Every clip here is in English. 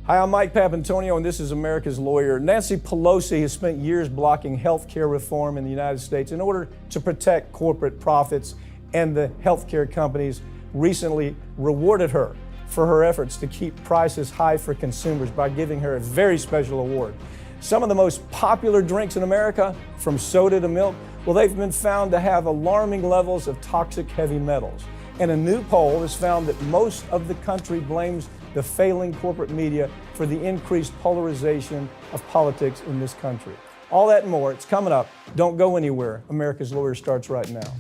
Hi, I'm Mike Papantonio, and this is America's Lawyer. Nancy Pelosi has spent years blocking health care reform in the United States in order to protect corporate profits, and the health care companies recently rewarded her for her efforts to keep prices high for consumers by giving her a very special award. Some of the most popular drinks in America, from soda to milk, well, they've been found to have alarming levels of toxic heavy metals. And a new poll has found that most of the country blames the failing corporate media for the increased polarization of politics in this country. All that and more, it's coming up. Don't go anywhere. America's Lawyer starts right now.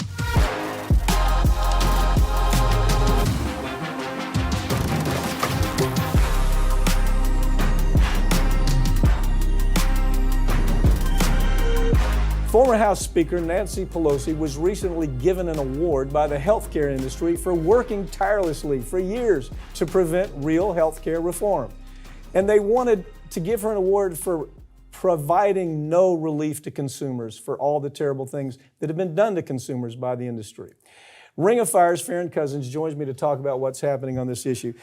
Former House Speaker Nancy Pelosi was recently given an award by the healthcare industry for working tirelessly for years to prevent real healthcare reform. And they wanted to give her an award for providing no relief to consumers for all the terrible things that have been done to consumers by the industry. Ring of Fire's Farron Cousins joins me to talk about what's happening on this issue.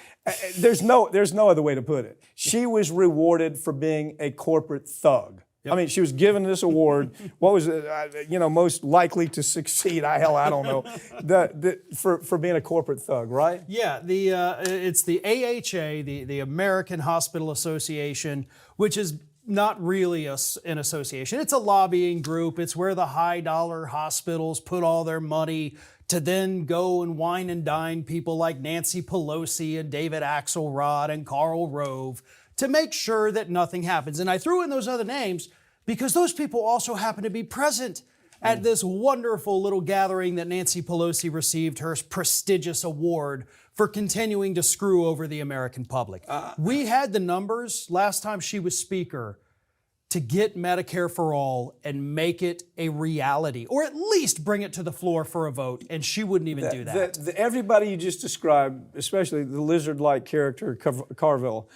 There's no other way to put it. She was rewarded for being a corporate thug. Yep. I mean, she was given this award. What was it? Most likely to succeed? I don't know. For being a corporate thug, right? Yeah. It's the AHA, the American Hospital Association, which is not really an association. It's a lobbying group. It's where the high-dollar hospitals put all their money to then go and wine and dine people like Nancy Pelosi and David Axelrod and Karl Rove to make sure that nothing happens. And I threw in those other names because those people also happen to be present at this wonderful little gathering that Nancy Pelosi received her prestigious award for continuing to screw over the American public. We had the numbers last time she was speaker to get Medicare for all and make it a reality, or at least bring it to the floor for a vote, and she wouldn't even do that. Everybody you just described, especially the lizard-like character Carville,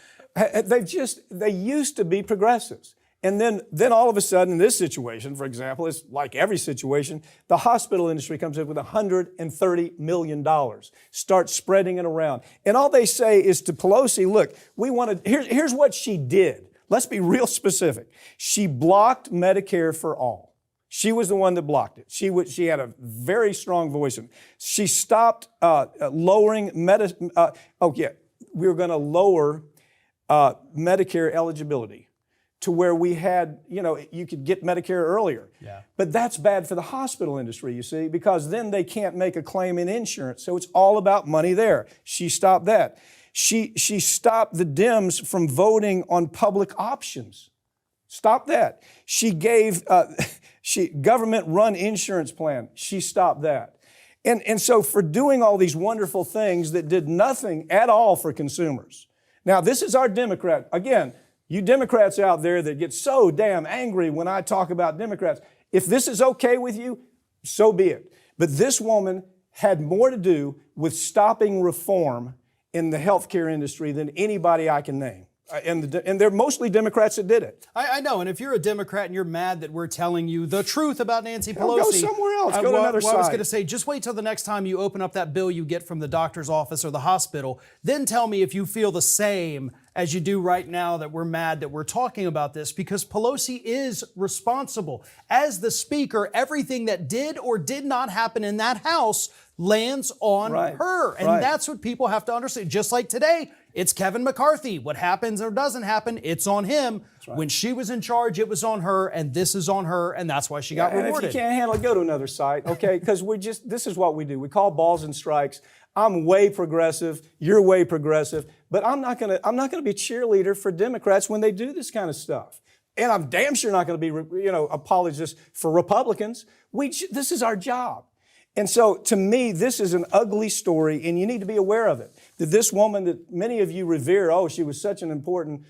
they used to be progressives. And then all of a sudden, in this situation, for example, it's like every situation, the hospital industry comes in with $130 million, starts spreading it around. And all they say is to Pelosi, look, here's what she did. Let's be real specific. She blocked Medicare for all. She was the one that blocked it. She had a very strong voice in it. She stopped lowering we were going to lower Medicare eligibility to where we had, you could get Medicare earlier. Yeah. But that's bad for the hospital industry, you see, because then they can't make a claim in insurance. So it's all about money there. She stopped that. She stopped the Dems from voting on public options. Stop that. She gave government-run insurance plan. She stopped that. And so for doing all these wonderful things that did nothing at all for consumers. Now, this is our Democrat. Again, you Democrats out there that get so damn angry when I talk about Democrats, if this is okay with you, so be it. But this woman had more to do with stopping reform in the healthcare industry than anybody I can name. And they're mostly Democrats that did it. I know, and if you're a Democrat and you're mad that we're telling you the truth about Nancy Pelosi, go somewhere else. Go to another side. I was going to say, just wait till the next time you open up that bill you get from the doctor's office or the hospital. Then tell me if you feel the same as you do right now that we're mad that we're talking about this, because Pelosi is responsible. As the speaker, everything that did or did not happen in that House lands on her. And that's what people have to understand. Just like today, it's Kevin McCarthy. What happens or doesn't happen, it's on him. Right. When she was in charge, it was on her, and this is on her, and that's why she got rewarded. And if you can't handle it, go to another site, okay? Because this is what we do. We call balls and strikes. I'm way progressive. You're way progressive. But I'm not gonna be a cheerleader for Democrats when they do this kind of stuff. And I'm damn sure not gonna be, apologist for Republicans. This is our job. And so, to me, this is an ugly story, and you need to be aware of it. That this woman that many of you revere, she was such an important,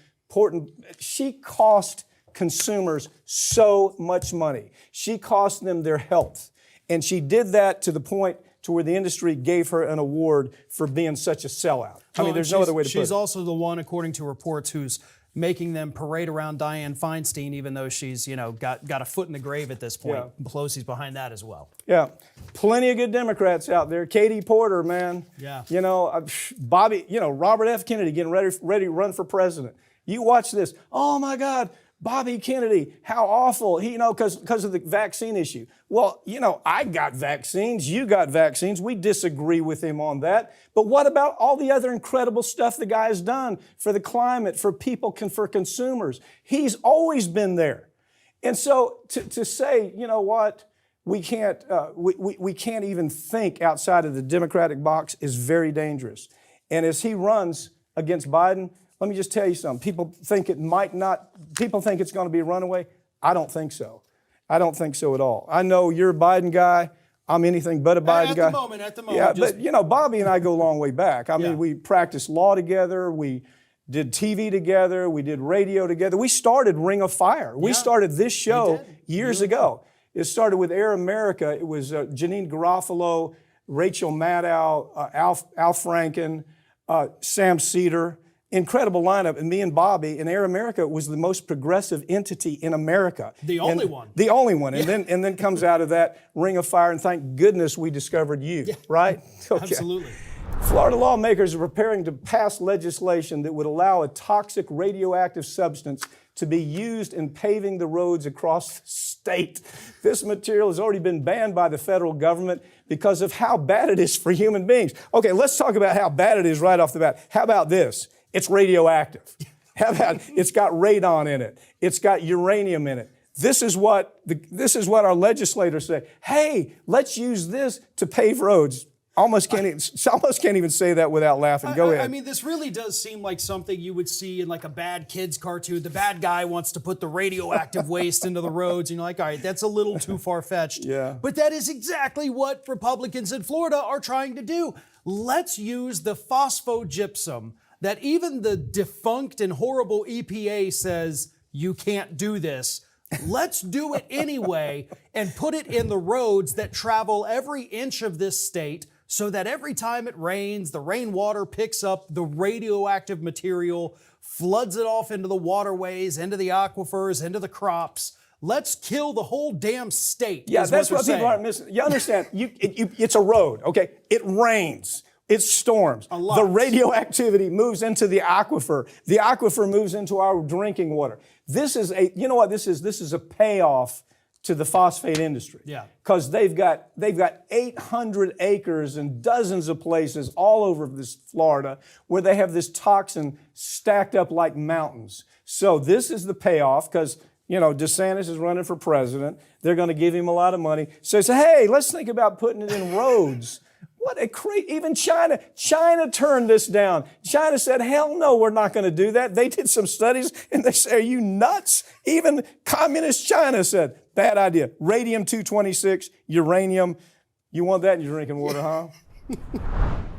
she cost consumers so much money. She cost them their health. And she did that to the point to where the industry gave her an award for being such a sellout. I mean, there's no other way to put it. She's also the one, according to reports, who's making them parade around Dianne Feinstein, even though she's, got a foot in the grave at this point. Yeah. Pelosi's behind that as well. Yeah, plenty of good Democrats out there. Katie Porter, man. Yeah. Bobby, Robert F. Kennedy getting ready to run for president. You watch this. Oh my God, Bobby Kennedy, how awful. Because of the vaccine issue. Well, I got vaccines. You got vaccines. We disagree with him on that. But what about all the other incredible stuff the guy has done for the climate, for people, for consumers? He's always been there. And so to say, you know what, we can't even think outside of the Democratic box is very dangerous. And as he runs against Biden, let me just tell you something. People think it's going to be a runaway. I don't think so. I don't think so at all. I know you're a Biden guy. I'm anything but a Biden guy. At the moment. Yeah, but Bobby and I go a long way back. I mean, we practiced law together. We did TV together. We did radio together. We started Ring of Fire. We started this show years ago. It started with Air America. It was Janine Garofalo, Rachel Maddow, Al Franken, Sam Cedar. Incredible lineup. And me and Bobby in Air America was the most progressive entity in America. The only one. The only one. And then comes out of that Ring of Fire, and thank goodness we discovered you, right? Okay. Absolutely. Florida lawmakers are preparing to pass legislation that would allow a toxic radioactive substance to be used in paving the roads across the state. This material has already been banned by the federal government because of how bad it is for human beings. Okay, let's talk about how bad it is right off the bat. How about this? It's radioactive. How about it's got radon in it? It's got uranium in it. This is what our legislators say. Hey, let's use this to pave roads. Almost can't even say that without laughing. Go ahead. I mean, this really does seem like something you would see in like a bad kids cartoon. The bad guy wants to put the radioactive waste into the roads, and you're like, all right, that's a little too far-fetched. Yeah. But that is exactly what Republicans in Florida are trying to do. Let's use the phosphogypsum that even the defunct and horrible EPA says you can't do this. Let's do it anyway and put it in the roads that travel every inch of this state, so that every time it rains, the rainwater picks up the radioactive material, floods it off into the waterways, into the aquifers, into the crops. Let's kill the whole damn state. Yeah, that's what people aren't missing. You understand? It's a road, okay? It rains. It storms. The radioactivity moves into the aquifer. The aquifer moves into our drinking water. This is this is a payoff to the phosphate industry. Yeah. Because they've got 800 acres and dozens of places all over this Florida where they have this toxin stacked up like mountains. So this is the payoff because, DeSantis is running for president. They're going to give him a lot of money. So they say, hey, let's think about putting it in roads. What a even China turned this down. China said, hell no, we're not going to do that. They did some studies and they say, are you nuts? Even communist China said, bad idea. Radium-226, uranium. You want that in your drinking water, huh?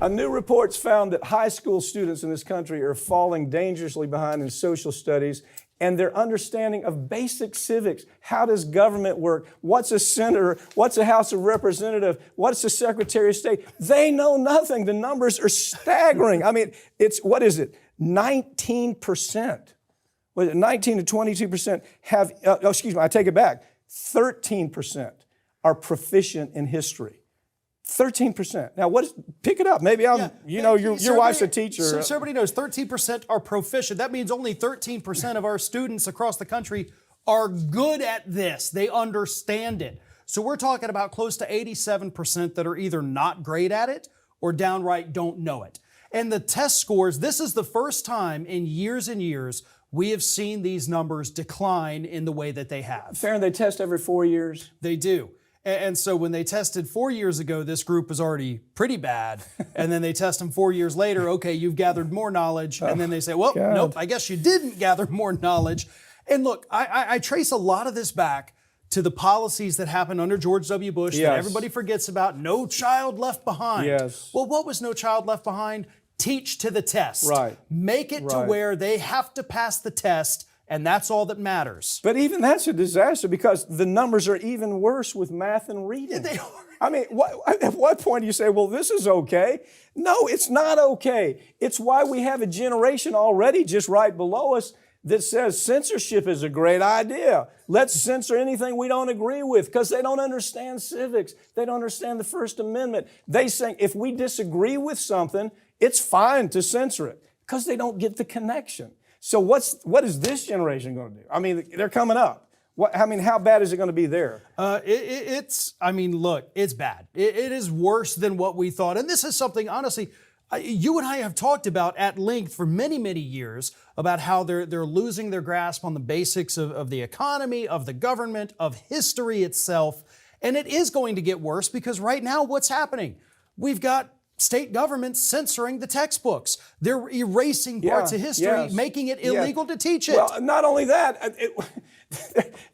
A new report's found that high school students in this country are falling dangerously behind in social studies and their understanding of basic civics. How does government work? What's a senator? What's a House of Representative? What's a Secretary of State? They know nothing. The numbers are staggering. I mean, what is it? 19%. Was it 19 to 22% have, I take it back. 13% are proficient in history. 13%. Now, pick it up. Maybe your wife's a teacher. So everybody knows 13% are proficient. That means only 13% of our students across the country are good at this. They understand it. So we're talking about close to 87% that are either not great at it or downright don't know it. And the test scores, this is the first time in years and years we have seen these numbers decline in the way that they have. Farron, they test every 4 years? They do. And so when they tested 4 years ago, this group was already pretty bad. And then they test them 4 years later. Okay, you've gathered more knowledge. And then they say, well, nope, I guess you didn't gather more knowledge. And look, I trace a lot of this back to the policies that happened under George W. Bush that everybody forgets about. No child left behind. Yes. Well, what was no child left behind? Teach to the test. Right. Make it to where they have to pass the test. And that's all that matters. But even that's a disaster because the numbers are even worse with math and reading. Yeah, they are. I mean, at what point do you say, well, this is okay? No, it's not okay. It's why we have a generation already just right below us that says censorship is a great idea. Let's censor anything we don't agree with, because they don't understand civics. They don't understand the First Amendment. They say if we disagree with something, it's fine to censor it, because they don't get the connection. So what is this generation going to do? I mean, they're coming up. How bad is it going to be there? Look, it's bad. It is worse than what we thought. And this is something, honestly, you and I have talked about at length for many, many years about how they're losing their grasp on the basics of the economy, of the government, of history itself. And it is going to get worse, because right now what's happening? We've got state governments censoring the textbooks. They're erasing parts of history, making it illegal to teach it. Well, not only that,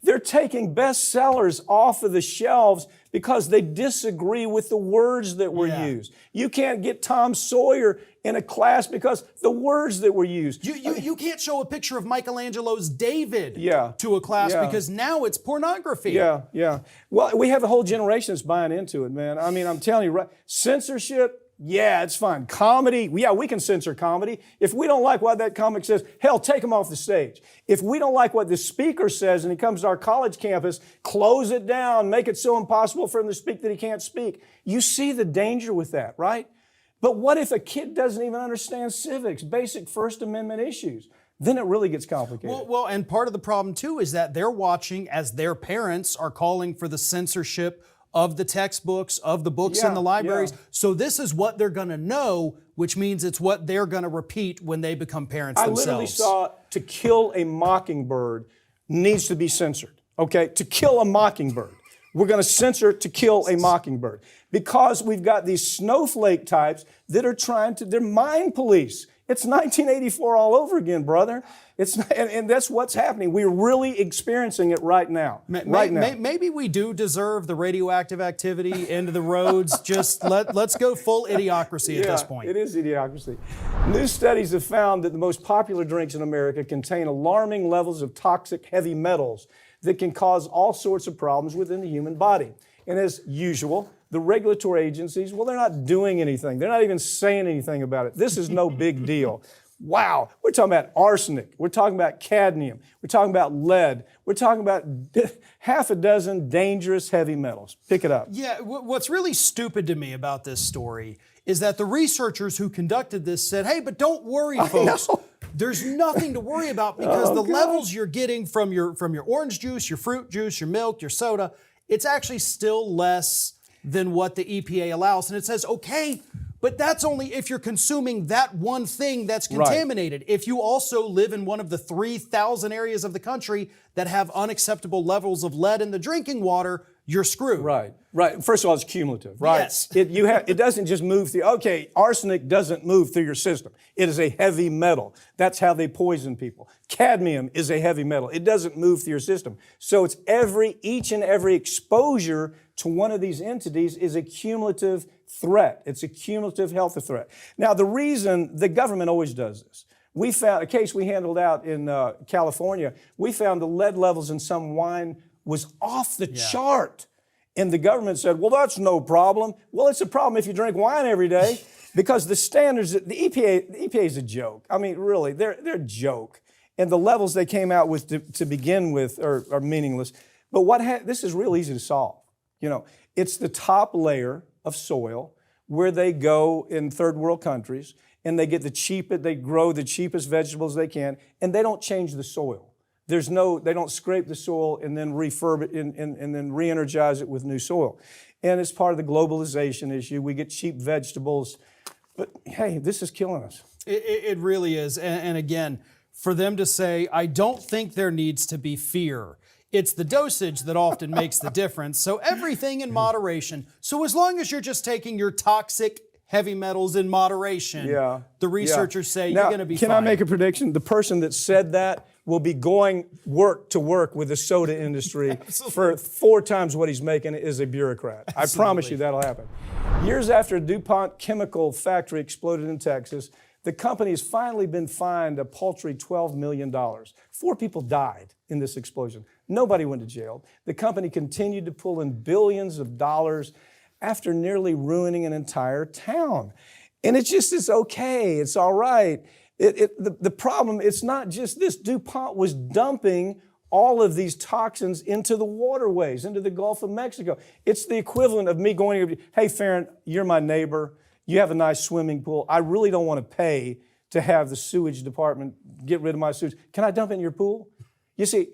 they're taking bestsellers off of the shelves because they disagree with the words that were used. You can't get Tom Sawyer in a class because the words that were used. You can't show a picture of Michelangelo's David to a class because now it's pornography. Yeah. Well, we have a whole generation that's buying into it, man. I mean, I'm telling you, right? Censorship, yeah, it's fine. Comedy, yeah, we can censor comedy. If we don't like what that comic says, hell, take him off the stage. If we don't like what the speaker says and he comes to our college campus, close it down, make it so impossible for him to speak that he can't speak. You see the danger with that, right? But what if a kid doesn't even understand civics, basic First Amendment issues? Then it really gets complicated. Well, and part of the problem, too, is that they're watching as their parents are calling for the censorship of the textbooks, of the books in the libraries. So this is what they're going to know, which means it's what they're going to repeat when they become parents themselves. I literally saw To Kill a Mockingbird needs to be censored, okay? To Kill a Mockingbird. We're going to censor To Kill a Mockingbird because we've got these snowflake types that are they're mind police. It's 1984 all over again, brother. And that's what's happening. We're really experiencing it right now. Maybe we do deserve the radioactive activity into the roads. Just let's go full idiocracy at this point. It is idiocracy. New studies have found that the most popular drinks in America contain alarming levels of toxic heavy metals that can cause all sorts of problems within the human body. And as usual, the regulatory agencies, well, they're not doing anything. They're not even saying anything about it. This is no big deal. Wow, we're talking about arsenic. We're talking about cadmium. We're talking about lead. We're talking about half a dozen dangerous heavy metals. Pick it up. Yeah, what's really stupid to me about this story is that the researchers who conducted this said, hey, but don't worry, folks. There's nothing to worry about because the levels you're getting from your orange juice, your fruit juice, your milk, your soda, it's actually still less than what the EPA allows. And it says, okay, but that's only if you're consuming that one thing that's contaminated. Right. If you also live in one of the 3,000 areas of the country that have unacceptable levels of lead in the drinking water, you're screwed. Right. First of all, it's cumulative, right? Yes. It doesn't just move through. Okay, arsenic doesn't move through your system. It is a heavy metal. That's how they poison people. Cadmium is a heavy metal. It doesn't move through your system. So it's each and every exposure to one of these entities is a cumulative threat. It's a cumulative health threat. Now, the reason the government always does this, we found a case we handled out in California. We found the lead levels in some wine was off the chart. And the government said, well, that's no problem. Well, it's a problem if you drink wine every day because the standards, the EPA is a joke. I mean, really, they're a joke. And the levels they came out with to begin with are meaningless. But this is real easy to solve. You know, it's the top layer of soil where they go in third world countries and they grow the cheapest vegetables they can, and they don't change the soil. They don't scrape the soil and then refurb it and then re-energize it with new soil. And it's part of the globalization issue. We get cheap vegetables, but hey, this is killing us. It really is. And again, for them to say, I don't think there needs to be fear. It's the dosage that often makes the difference. So everything in moderation. So as long as you're just taking your toxic heavy metals in moderation, the researchers say you're going to be fine. Can I make a prediction? The person that said that will be going to work with the soda industry for 4 times what he's making as a bureaucrat. I promise you that'll happen. Years after a DuPont chemical factory exploded in Texas, the company has finally been fined a paltry $12 million. 4 people died in this explosion. Nobody went to jail. The company continued to pull in billions of dollars after nearly ruining an entire town. And it's okay, it's all right. The problem, it's not just this. DuPont was dumping all of these toxins into the waterways, into the Gulf of Mexico. It's the equivalent of me going over, hey, Farron, you're my neighbor. You have a nice swimming pool. I really don't want to pay to have the sewage department get rid of my sewage. Can I dump it in your pool? You see,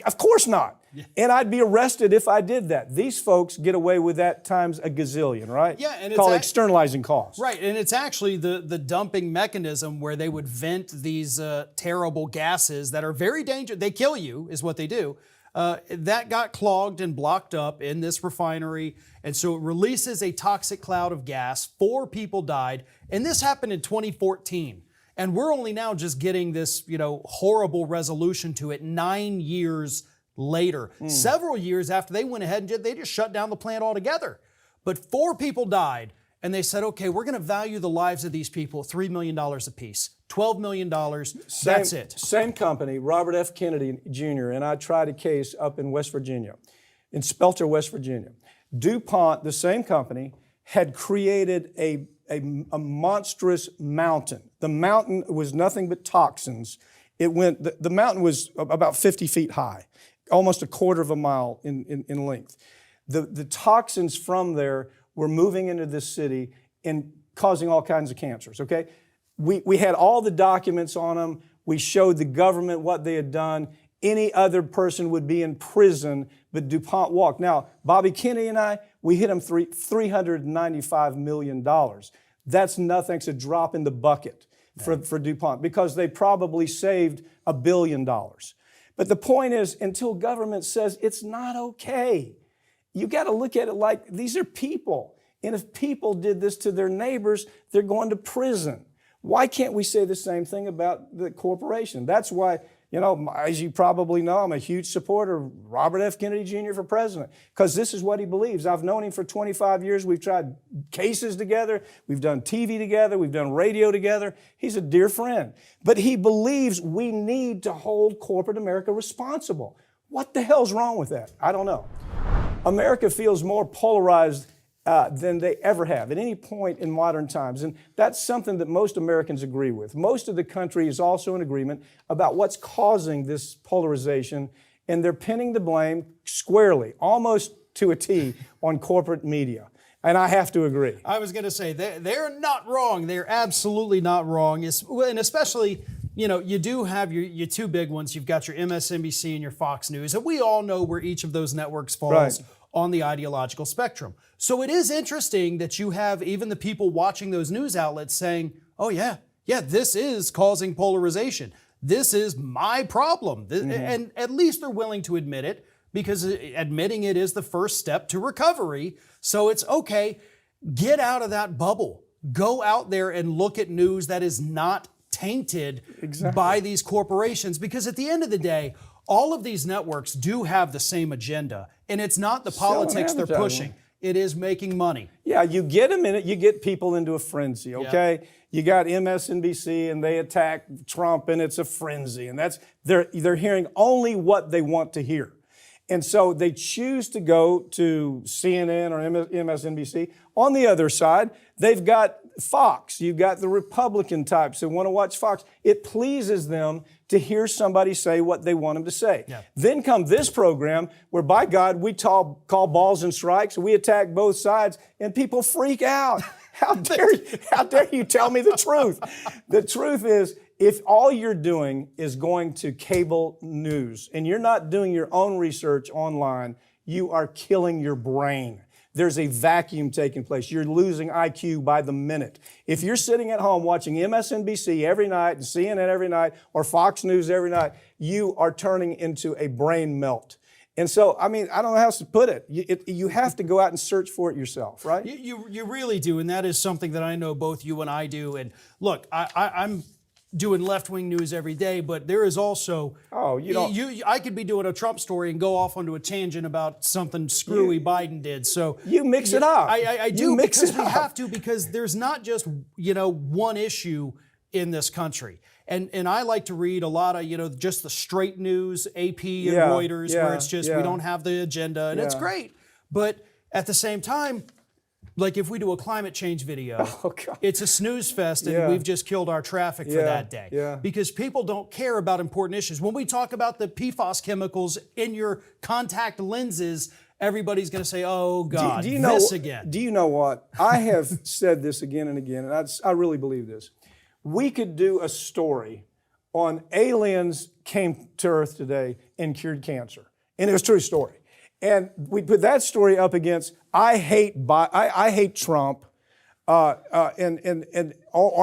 of course not. Yeah. And I'd be arrested if I did that. These folks get away with that times a gazillion, right? Yeah, and called externalizing costs. Right, and it's actually the dumping mechanism where they would vent these terrible gases that are very dangerous. They kill you, is what they do. That got clogged and blocked up in this refinery, and so it releases a toxic cloud of gas. 4 people died, and this happened in 2014. And we're only now just getting this, horrible resolution to it 9 years later. Several years after they went ahead and they just shut down the plant altogether. But 4 people died, and they said, okay, we're going to value the lives of these people $3 million apiece. $12 million, that's it. Same company, Robert F. Kennedy Jr., and I tried a case up in West Virginia, in Spelter, West Virginia. DuPont, the same company, had created a monstrous mountain. The mountain was nothing but toxins. The mountain was about 50 feet high, almost a quarter of a mile in length. The toxins from there were moving into this city and causing all kinds of cancers, okay? We had all the documents on them. We showed the government what they had done. Any other person would be in prison, but DuPont walked. Now, Bobby Kennedy and I, we hit them $395 million. That's nothing. It's a drop in the bucket for DuPont because they probably saved $1 billion. But the point is, until government says it's not okay, you got to look at it like these are people. And if people did this to their neighbors, they're going to prison. Why can't we say the same thing about the corporation? That's why, as you probably know, I'm a huge supporter of Robert F. Kennedy Jr. for president, because this is what he believes. I've known him for 25 years. We've tried cases together. We've done TV together. We've done radio together. He's a dear friend. But he believes we need to hold corporate America responsible. What the hell's wrong with that? I don't know. America feels more polarized than they ever have at any point in modern times. And that's something that most Americans agree with. Most of the country is also in agreement about what's causing this polarization, and they're pinning the blame squarely, almost to a T, on corporate media. And I have to agree. I was going to say, they're not wrong. They're absolutely not wrong. And especially, you do have your 2 big ones. You've got your MSNBC and your Fox News. And we all know where each of those networks falls on the ideological spectrum. So it is interesting that you have even the people watching those news outlets saying, oh yeah, this is causing polarization. This is my problem. And at least they're willing to admit it, because admitting it is the first step to recovery. So it's okay, get out of that bubble. Go out there and look at news that is not tainted by these corporations, because at the end of the day, all of these networks do have the same agenda, and it's not the politics they're pushing. It is making money. Yeah, you get them in it, you get people into a frenzy, okay? Yeah. You got MSNBC and they attack Trump and it's a frenzy, and they're hearing only what they want to hear. And so they choose to go to CNN or MSNBC. On the other side, they've got Fox. You've got the Republican types that want to watch Fox. It pleases them to hear somebody say what they want them to say. Yeah. Then come this program where, by God, we call balls and strikes. We attack both sides, and people freak out. How dare you tell me the truth? The truth is, if all you're doing is going to cable news and you're not doing your own research online, you are killing your brain. There's a vacuum taking place. You're losing IQ by the minute. If you're sitting at home watching MSNBC every night and CNN every night or Fox News every night, you are turning into a brain melt. And so, I don't know how else to put it. You have to go out and search for it yourself, right? You really do, and that is something that I know both you and I do. And look, I'm doing left-wing news every day, but there is also, I could be doing a Trump story and go off onto a tangent about something screwy Biden did. So you mix it up. I do, because we have to, because there's not just, one issue in this country. And I like to read a lot of, just the straight news, AP and Reuters, where it's just, we don't have the agenda, and it's great. But at the same time, Like if we do a climate change video, Oh, God. it's a snooze fest and Yeah. we've just killed our traffic for Yeah, that day. yeah. Because people don't care about important issues. When we talk about the PFAS chemicals in your contact lenses, everybody's going to say, oh, God, Do you know, this again. Do you know what? I have said this again and again, and I really believe this. We could do a story on aliens came to Earth today and cured cancer. And it was a true story. And we put that story up against I hate Trump, or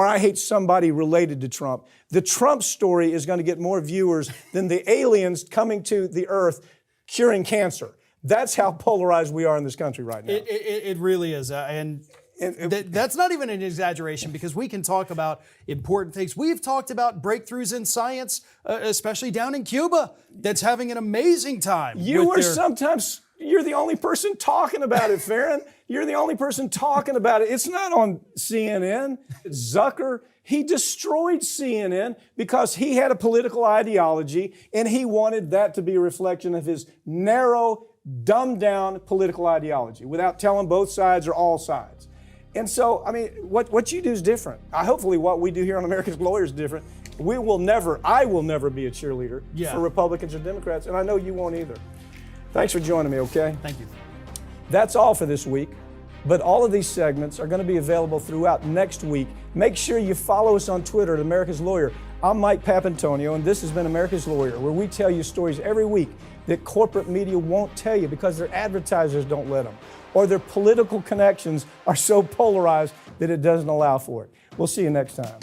I hate somebody related to Trump. The Trump story is going to get more viewers than the aliens coming to the Earth curing cancer. That's how polarized we are in this country right now. It really is. That's not even an exaggeration because we can talk about important things. We've talked about breakthroughs in science, especially down in Cuba, that's having an amazing time. You're the only person talking about it, Farron. You're the only person talking about it. It's not on CNN. Zucker, he destroyed CNN because he had a political ideology and he wanted that to be a reflection of his narrow, dumbed down political ideology without telling both sides or all sides. And so, I mean, what you do is different. Hopefully what we do here on America's Lawyer is different. I will never be a cheerleader for Republicans or Democrats, and I know you won't either. Thanks for joining me, okay? Thank you. That's all for this week, but all of these segments are going to be available throughout next week. Make sure you follow us on Twitter at America's Lawyer. I'm Mike Papantonio, and this has been America's Lawyer, where we tell you stories every week that corporate media won't tell you because their advertisers don't let them, or their political connections are so polarized that it doesn't allow for it. We'll see you next time.